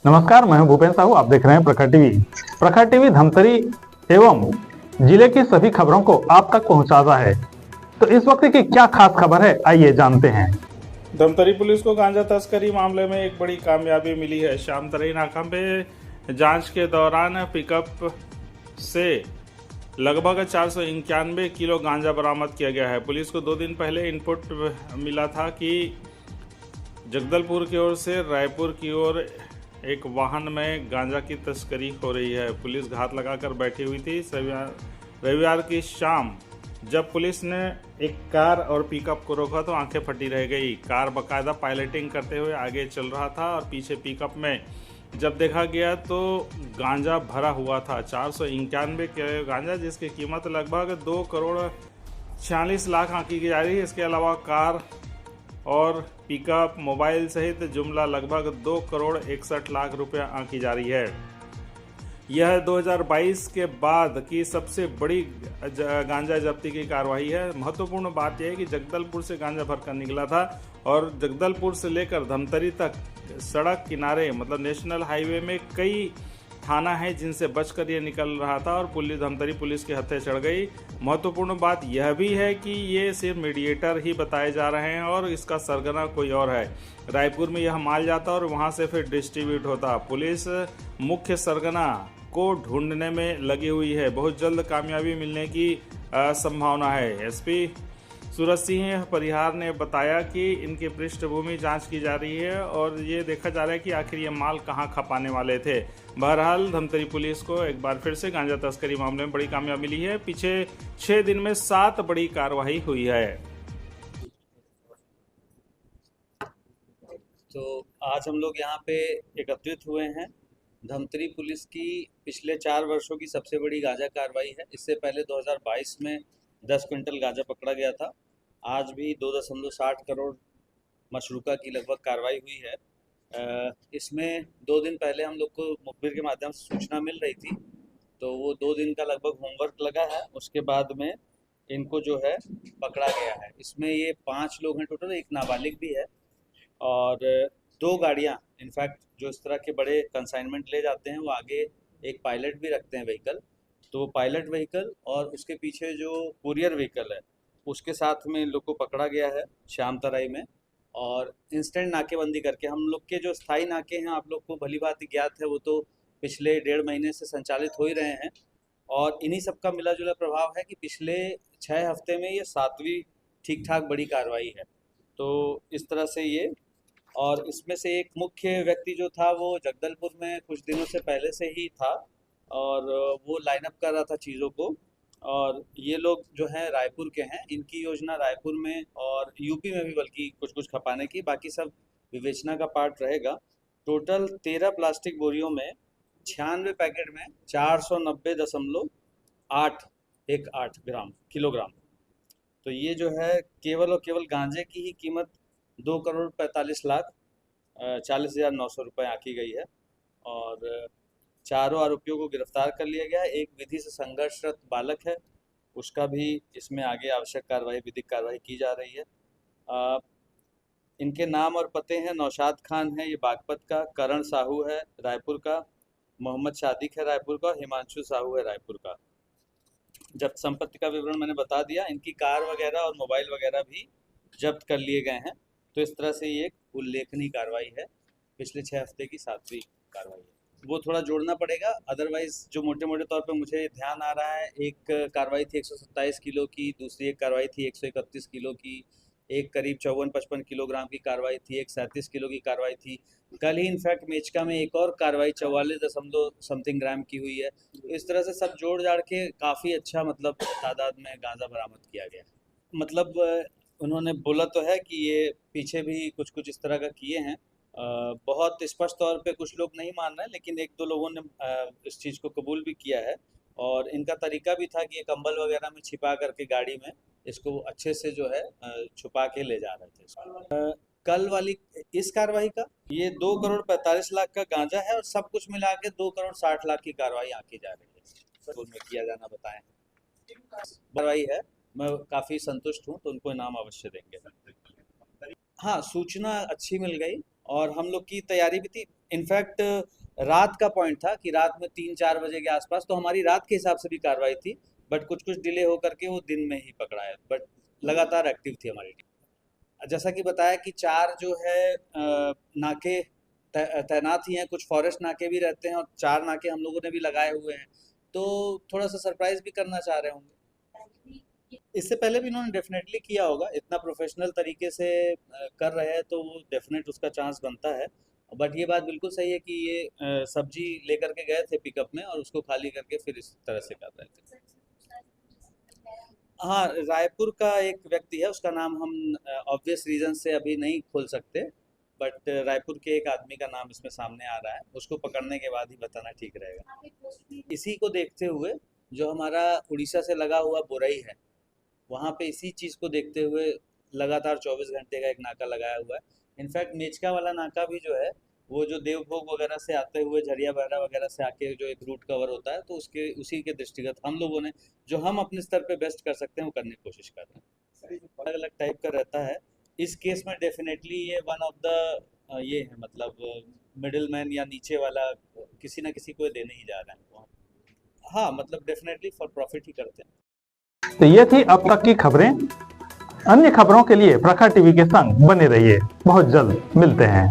नमस्कार, मैं हूं भूपेन साहू। आप देख रहे हैं प्रखर टीवी। प्रखर टीवी धमतरी एवं जिले की सभी खबरों को आप तक पहुंचाता है। तो इस वक्त की क्या खास खबर है, आइए जानते हैं। धमतरी पुलिस को गांजा तस्करी मामले में एक बड़ी कामयाबी मिली है। श्यामतरई नाका पे जांच के दौरान पिकअप से लगभग 491 किलो गांजा बरामद किया गया है। पुलिस को 2 दिन पहले इनपुट मिला था कि जगदलपुर की ओर से रायपुर की ओर एक वाहन में गांजा की तस्करी हो रही है। पुलिस घात लगाकर बैठी हुई थी। रविवार की शाम जब पुलिस ने एक कार और पिकअप को रोका तो आंखें फटी रह गई। कार बाकायदा पायलटिंग करते हुए आगे चल रहा था और पीछे पिकअप में जब देखा गया तो गांजा भरा हुआ था। 491 किलो गांजा, जिसकी कीमत लगभग 2 करोड़ 46 लाख आंकी की जा रही है। इसके अलावा कार और पिकअप, मोबाइल सहित जुमला लगभग 2 करोड़ 61 लाख रुपया आंकी जा रही है। यह 2022 के बाद की सबसे बड़ी गांजा जब्ती की कार्रवाई है। महत्वपूर्ण बात यह है कि जगदलपुर से गांजा भरकर निकला था और जगदलपुर से लेकर धमतरी तक सड़क किनारे मतलब नेशनल हाईवे में कई थाना है जिनसे बचकर ये निकल रहा था और धमतरी पुलिस के हत्थे चढ़ गई। महत्वपूर्ण बात यह भी है कि ये सिर्फ मीडिएटर ही बताए जा रहे हैं और इसका सरगना कोई और है। रायपुर में यह माल जाता और वहां से फिर डिस्ट्रीब्यूट होता। पुलिस मुख्य सरगना को ढूंढने में लगी हुई है। बहुत जल्द कामयाबी मिलने की संभावना है। एसपी सूरज सिंह परिहार ने बताया कि इनकी पृष्ठभूमि जांच की जा रही है और ये देखा जा रहा है कि आखिर ये माल कहां खपाने वाले थे। बहरहाल धमतरी पुलिस को एक बार फिर से गांजा तस्करी मामले में बड़ी कामयाबी मिली है। पीछे 6 दिन में 7 बड़ी कार्रवाई हुई है। तो आज हम लोग यहाँ पे एकत्रित हुए हैं। धमतरी पुलिस की पिछले 4 वर्षों की सबसे बड़ी गांजा कार्रवाई है। इससे पहले 2022 में 10 क्विंटल गांजा पकड़ा गया था। आज भी 2.60 करोड़ मशरूका की लगभग कार्रवाई हुई है। इसमें 2 दिन पहले हम लोग को मुखबिर के माध्यम से सूचना मिल रही थी, तो वो 2 दिन का लगभग होमवर्क लगा है। उसके बाद में इनको जो है पकड़ा गया है। इसमें ये 5 लोग हैं टोटल, एक नाबालिग भी है और 2 गाड़ियाँ, इनफैक्ट जो इस तरह के बड़े कंसाइनमेंट ले जाते हैं वो आगे एक पायलट भी रखते हैं व्हीकल, तो वो पायलट व्हीकल और उसके पीछे जो कुरियर व्हीकल है उसके साथ में इन लोग को पकड़ा गया है श्यामतराई में। और इंस्टेंट नाकेबंदी करके, हम लोग के जो स्थायी नाके हैं आप लोग को भली बात ज्ञात है, वो तो पिछले 1.5 महीने से संचालित हो ही रहे हैं और इन्हीं सब का मिला जुला प्रभाव है कि पिछले 6 हफ्ते में ये 7वीं ठीक ठाक बड़ी कार्रवाई है। तो इस तरह से ये, और इसमें से एक मुख्य व्यक्ति जो था वो जगदलपुर में कुछ दिनों से पहले से ही था और वो लाइनअप कर रहा था चीज़ों को। और ये लोग जो हैं रायपुर के हैं, इनकी योजना रायपुर में और यूपी में भी बल्कि कुछ कुछ खपाने की, बाकी सब विवेचना का पार्ट रहेगा। टोटल 13 प्लास्टिक बोरियों में 96 पैकेट में 490.818 किलोग्राम। तो ये जो है केवल और केवल गांजे की ही कीमत 2 करोड़ 45 लाख 40,900 रुपये आंकी गई है और चारों आरोपियों को गिरफ्तार कर लिया गया है। एक विधि से संघर्षरत बालक है, उसका भी इसमें आगे आवश्यक कार्रवाई, विधिक कार्रवाई की जा रही है। इनके नाम और पते हैं, नौशाद खान है ये बागपत का, करण साहू है रायपुर का, मोहम्मद शादिक है रायपुर का और हिमांशु साहू है रायपुर का। जब्त संपत्ति का विवरण मैंने बता दिया। इनकी कार वगैरह और मोबाइल वगैरह भी जब्त कर लिए गए हैं। तो इस तरह से ये एक उल्लेखनीय कार्रवाई है। पिछले 6 हफ्ते की 7वीं कार्रवाई है। वो थोड़ा जोड़ना पड़ेगा, अदरवाइज जो मोटे मोटे तौर पे मुझे ध्यान आ रहा है, एक कार्रवाई थी 127 किलो की, दूसरी एक कार्रवाई थी 131 किलो की, एक करीब 54-55 किलोग्राम की कार्रवाई थी, एक 37 किलो की कार्रवाई थी। कल ही इनफैक्ट मेचका में एक और कार्रवाई 44 ग्राम की हुई है। तो इस तरह से सब जोड़ जाड़ के काफ़ी अच्छा मतलब तादाद में गांजा बरामद किया गया। मतलब उन्होंने बोला तो है कि ये पीछे भी कुछ कुछ इस तरह का किए हैं। बहुत स्पष्ट तौर पे कुछ लोग नहीं मान रहे, लेकिन 1-2 लोगों ने इस चीज़ को कबूल भी किया है। और इनका तरीका भी था कि ये कंबल वगैरह में छिपा करके गाड़ी में इसको अच्छे से जो है छुपा के ले जा रहे थे इसको। कल वाली इस कार्रवाई का ये 2 करोड़ 45 लाख का गांजा है और सब कुछ मिला के 2 करोड़ 60 लाख की कार्रवाई आंकी जा रही है। स्कूल में किया जाना बताएं कार्रवाई है। मैं काफ़ी संतुष्ट हूँ, तो उनको इनाम अवश्य देंगे। हाँ, सूचना अच्छी मिल गई और हम लोग की तैयारी भी थी। इनफैक्ट रात का पॉइंट था कि रात में 3-4 बजे के आसपास, तो हमारी रात के हिसाब से भी कार्रवाई थी, बट कुछ कुछ डिले होकर के वो दिन में ही पकड़ा है, बट लगातार एक्टिव थी हमारी टीम। जैसा कि बताया कि 4 जो है नाके तैनात ही हैं, कुछ फॉरेस्ट नाके भी रहते हैं और 4 नाके हम लोगों ने भी लगाए हुए हैं, तो थोड़ा सा सरप्राइज भी करना चाह रहे होंगे। इससे पहले भी इन्होंने डेफिनेटली किया होगा, इतना प्रोफेशनल तरीके से कर रहे हैं तो वो डेफिनेट उसका चांस बनता है। बट ये बात बिल्कुल सही है कि ये सब्जी लेकर के गए थे पिकअप में और उसको खाली करके फिर इस तरह से कर रहे थे। हाँ, रायपुर का एक व्यक्ति है, उसका नाम हम ऑब्वियस रीजन से अभी नहीं खोल सकते, बट रायपुर के एक आदमी का नाम इसमें सामने आ रहा है, उसको पकड़ने के बाद ही बताना ठीक रहेगा। इसी को देखते हुए जो हमारा उड़ीसा से लगा हुआ बोरई है, वहाँ पे इसी चीज़ को देखते हुए लगातार 24 घंटे का एक नाका लगाया हुआ है। इनफैक्ट मेचका वाला नाका भी जो है, वो जो देवभोग वगैरह से आते हुए झरिया बहरा वगैरह से आके जो एक रूट कवर होता है, तो उसके उसी के दृष्टिगत हम लोगों ने जो हम अपने स्तर पे बेस्ट कर सकते हैं वो करने की कोशिश कर रहे हैं। अलग अलग टाइप का रहता है, इस केस में डेफिनेटली ये वन ऑफ द ये है, मतलब मिडिल मैन या नीचे वाला किसी ना किसी को देने ही जा रहे हैं। हाँ, मतलब डेफिनेटली फॉर प्रॉफिट ही करते हैं। तो ये थी अब तक की खबरें। अन्य खबरों के लिए प्रखर टीवी के संग बने रहिए। बहुत जल्द मिलते हैं।